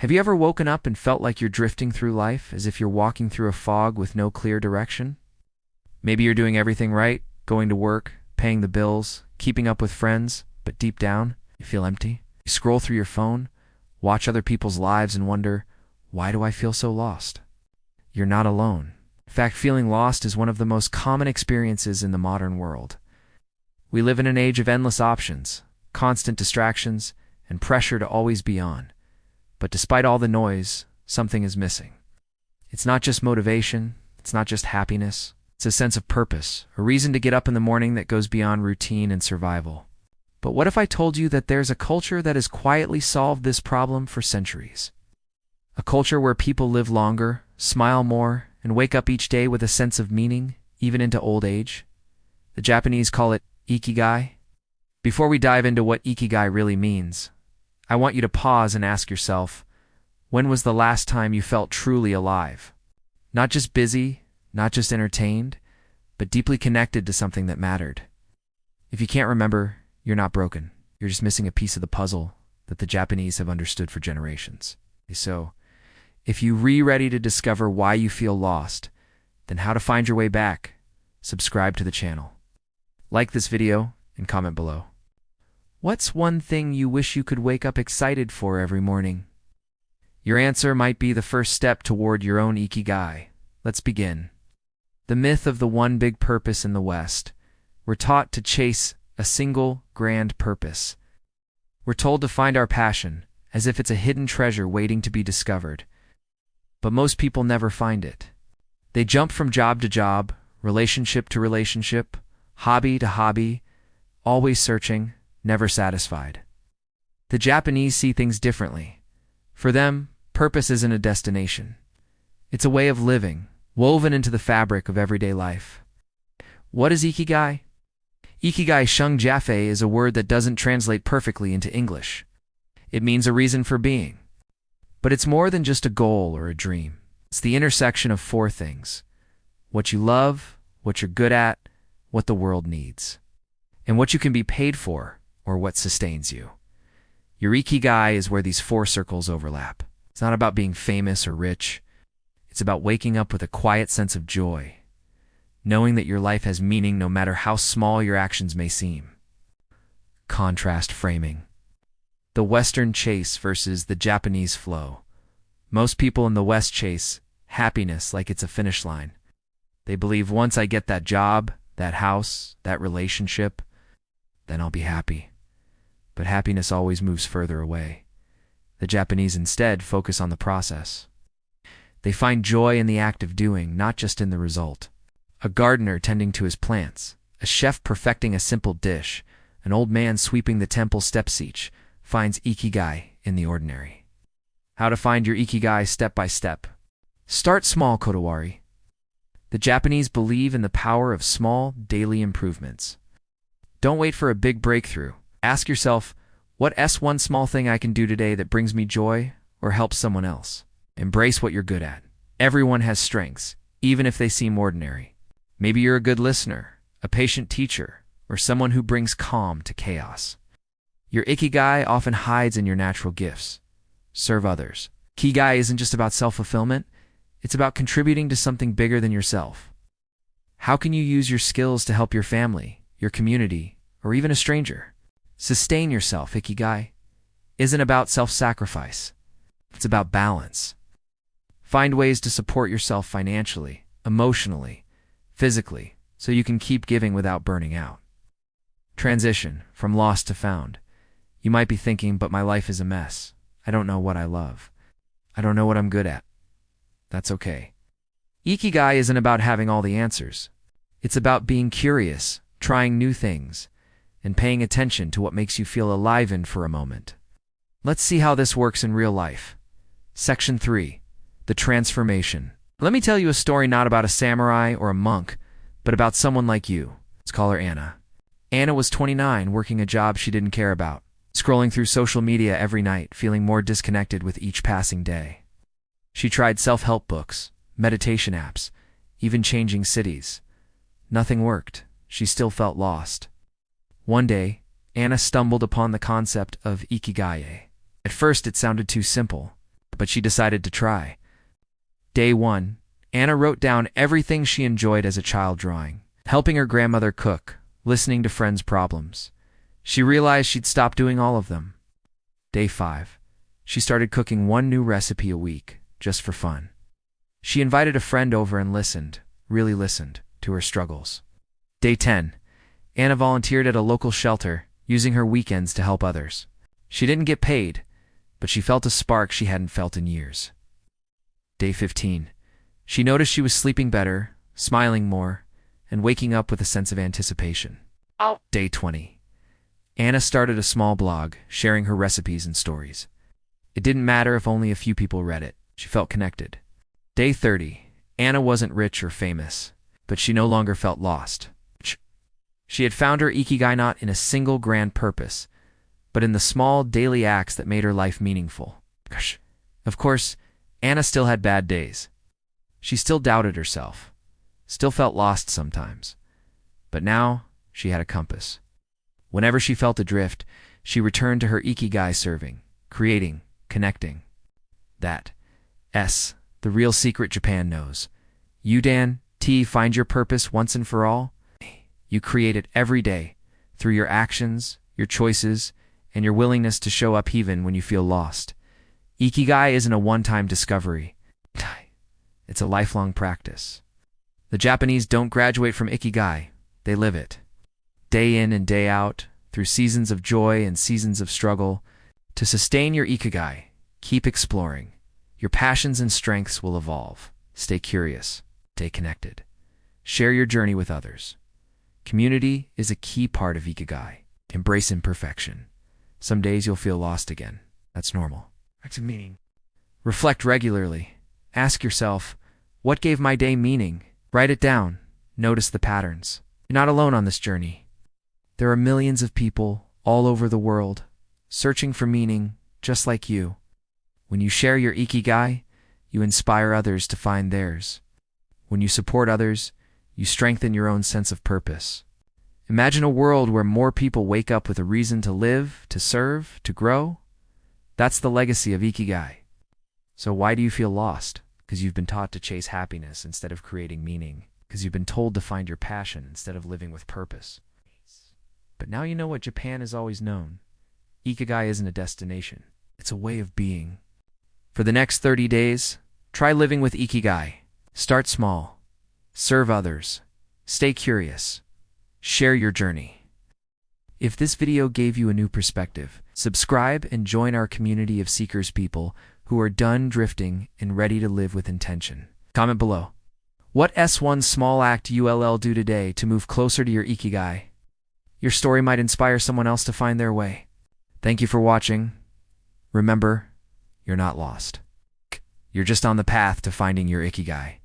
Have you ever woken up and felt like you're drifting through life, as if you're walking through a fog with no clear direction? Maybe you're doing everything right, going to work, paying the bills, keeping up with friends, but deep down, you feel empty. You scroll through your phone, watch other people's lives and wonder, why do I feel so lost? You're not alone. In fact, feeling lost is one of the most common experiences in the modern world. We live in an age of endless options, constant distractions, and pressure to always be on. But despite all the noise, something is missing. It's not just motivation, it's not just happiness, it's a sense of purpose, a reason to get up in the morning that goes beyond routine and survival. But what if I told you that there's a culture that has quietly solved this problem for centuries? A culture where people live longer, smile more, and wake up each day with a sense of meaning, even into old age. The Japanese call it Ikigai. Before we dive into what Ikigai really means, I want you to pause and ask yourself, when was the last time you felt truly alive? Not just busy, not just entertained, but deeply connected to something that mattered. If you can't remember, you're not broken. You're just missing a piece of the puzzle that the Japanese have understood for generations. So, if you're ready to discover why you feel lost, then how to find your way back, subscribe to the channel. Like this video and comment below. What's one thing you wish you could wake up excited for every morning? Your answer might be the first step toward your own Ikigai. Let's begin. The myth of the one big purpose in the West. We're taught to chase a single grand purpose. We're told to find our passion, as if it's a hidden treasure waiting to be discovered. But most people never find it. They jump from job to job, relationship to relationship, hobby to hobby, always searching, never satisfied. The Japanese see things differently. For them, purpose isn't a destination. It's a way of living, woven into the fabric of everyday life. What is Ikigai? Ikigai shungjafe is a word that doesn't translate perfectly into English. It means a reason for being. But it's more than just a goal or a dream. It's the intersection of four things: what you love, what you're good at, what the world needs, and what you can be paid for, or what sustains you. Your Ikigai is where these four circles overlap. It's not about being famous or rich. It's about waking up with a quiet sense of joy, knowing that your life has meaning no matter how small your actions may seem. Contrast framing. The Western chase versus the Japanese flow. Most people in the West chase happiness like it's a finish line. They believe once I get that job, that house, that relationship, then I'll be happy. But happiness always moves further away. The Japanese instead focus on the process. They find joy in the act of doing, not just in the result. A gardener tending to his plants, a chef perfecting a simple dish, an old man sweeping the temple steps each finds Ikigai in the ordinary. How to find your Ikigai step by step. Start small, Kodawari. The Japanese believe in the power of small, daily improvements. Don't wait for a big breakthrough. Ask yourself, what's one small thing I can do today that brings me joy or helps someone else? Embrace what you're good at. Everyone has strengths, even if they seem ordinary. Maybe you're a good listener, a patient teacher, or someone who brings calm to chaos. Your Ikigai often hides in your natural gifts. Serve others. Ikigai isn't just about self-fulfillment, it's about contributing to something bigger than yourself. How can you use your skills to help your family, your community, or even a stranger? Sustain yourself. Ikigai isn't about self-sacrifice. It's about balance. Find ways to support yourself financially, emotionally, physically, so you can keep giving without burning out. Transition from lost to found. You might be thinking, but my life is a mess. I don't know what I love. I don't know what I'm good at. That's okay. Ikigai isn't about having all the answers. It's about being curious, trying new things, and paying attention to what makes you feel alive in for a moment. Let's see how this works in real life. Section 3. The transformation. Let me tell you a story not about a samurai or a monk, but about someone like you. Let's call her Anna. Anna was 29, working a job she didn't care about, scrolling through social media every night, feeling more disconnected with each passing day. She tried self-help books, meditation apps, even changing cities. Nothing worked. She still felt lost. One day, Anna stumbled upon the concept of Ikigai. At first, it sounded too simple. but she decided to try. Day 1. Anna wrote down everything she enjoyed as a child, drawing, helping her grandmother cook, listening to friends' problems. She realized she'd stopped doing all of them. Day 5. She started cooking one new recipe a week, just for fun. She invited a friend over and listened, really listened, to her struggles. Day 10. Anna volunteered at a local shelter, using her weekends to help others. She didn't get paid, but she felt a spark she hadn't felt in years. Day 15. She noticed she was sleeping better, smiling more, and waking up with a sense of anticipation. Day 20. Anna started a small blog, sharing her recipes and stories. It didn't matter if only a few people read it. She felt connected. Day 30. Anna wasn't rich or famous, but she no longer felt lost. She had found her Ikigai not in a single grand purpose, but in the small daily acts that made her life meaningful. Of course, Anna still had bad days. She still doubted herself, still felt lost sometimes. But now, she had a compass. Whenever she felt adrift, she returned to her Ikigai, serving, creating, connecting. That's the real secret Japan knows. Find your purpose once and for all. You create it every day, through your actions, your choices, and your willingness to show up even when you feel lost. Ikigai isn't a one-time discovery. It's a lifelong practice. The Japanese don't graduate from Ikigai, they live it. Day in and day out, through seasons of joy and seasons of struggle. To sustain your Ikigai, keep exploring. Your passions and strengths will evolve. Stay curious, stay connected. Share your journey with others. Community is a key part of Ikigai. Embrace imperfection. Some days you'll feel lost again. That's normal. That's a meaning. Reflect regularly. Ask yourself, what gave my day meaning? Write it down. Notice the patterns. You're not alone on this journey. There are millions of people all over the world searching for meaning just like you. When you share your Ikigai, you inspire others to find theirs. When you support others, you strengthen your own sense of purpose. Imagine a world where more people wake up with a reason to live, to serve, to grow. That's the legacy of Ikigai. So why do you feel lost? Because you've been taught to chase happiness instead of creating meaning. Because you've been told to find your passion instead of living with purpose. But now you know what Japan has always known. Ikigai isn't a destination. It's a way of being. For the next 30 days, try living with Ikigai. Start small. Serve others. Stay curious. Share your journey. If this video gave you a new perspective, subscribe and join our community of seekers, people who are done drifting and ready to live with intention. Comment below. What S1 small act you'll do today to move closer to your Ikigai? Your story might inspire someone else to find their way. Thank you for watching. Remember, you're not lost. You're just on the path to finding your Ikigai.